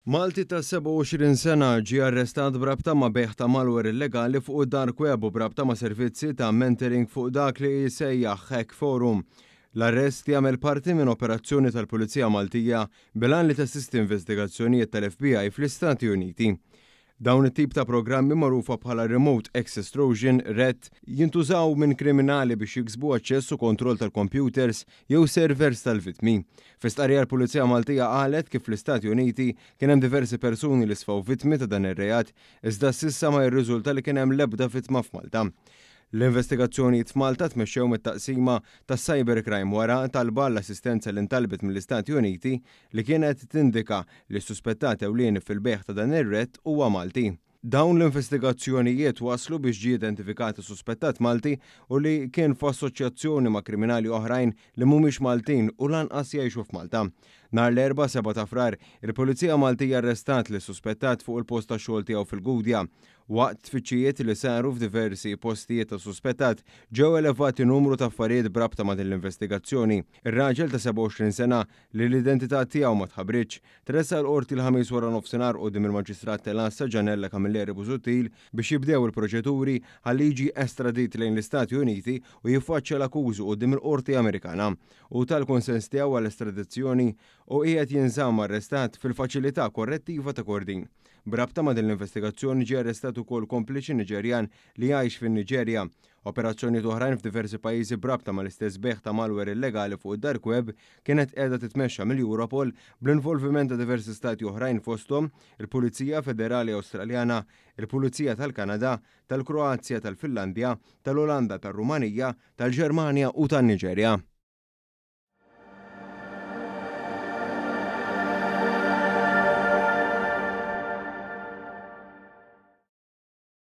Malti ta' 27 sena ġie arrestat brabta ma' beħ ta' malware illegali fuq id-dark web u brabta ma' servizzi ta' mentoring fuq dak li jsejjaħ Hack Forum. L-arrest jagħmel parti minn operazzjoni tal-Pulizija Maltija bilan li tassisti investigazzjonijiet tal-FBI fl-Istati Uniti. Dawn it-tip ta' programmi magħrufa bħala Remote Access Trojan (RAT) jintużaw minn kriminali biex jiksbu aċċess u kontroll tal-computers jew servers tal-vittmi. F'istqarrija l-Pulizija Maltija qalet kif fl-Istati Uniti kien hemm diversi persuni li sfaw vittmi ta' dan ir-reat, iżda s'issa ma jirriżulta li kien hemm l-ebda vittma f'Malta. L-investigazzjonijiet f'Malta tmexxew mit-taqsima tas-cybercrime wara talba l-assistenza li ntalbet mill-Istati Uniti li kienet tindika li s-suspettat ewlieni fil-beħ ta' dan ir-RAT huwa Malti. Dawn l-investigazzjonijiet waslu biex ġie identifikat suspettat Malti u li kien f'assoċjazzjoni ma' kriminali oħrajn li mhumiex Maltin u lanqas jgħixu f'Malta. Nhar l-4 7 ta' frar, il-Pulizija Maltija arrestat li suspettat fuq il-post ta' xogħol tiegħu fil-Gudja. Waqt tfittxijiet li saru f'diversi postijiet ta' suspettat ġew elevati numru ta' affarijiet brabta ma' din l-investigazzjoni. Ir-raġel ta' 27 sena li l-identità tiegħu ma tħabbritx tressa l-qorti l-ħamis wara nofsinhar quddiem il-Maġistrat Telassa Ġanella Camilleri Busuttil biex jibdew il-proċeduri ħalli jiġi estradit lejn l-Istati Uniti u jiffaċċja l-akkużu quddiem il-Qorti Amerikana u tal-konsens tiegħu għall-estradizzjoni u qiegħed jinżamm arrestat fil-faċilità korrettiva ta' Kordin. Brabta ma' din l-investigazzjoni ġie arrestat ukoll kompliċi Niġerjan li jgħix fin-Niġerja. Operazzjonijiet oħrajn f'diversi pajjiżi brabta mal-istess beħ ta' malware illegali fuq id-dark web kienet qiegħda titmexxa mill-Europol bl-involviment ta' diversi stati oħrajn fosthom il-Pulizija Federali Awstraljana, il-Pulizija tal-Kanada, tal-Kroazja, tal-Finlandja, tal-Olanda, tar-Rumanija, tal-Ġermanja u tan-Niġerja.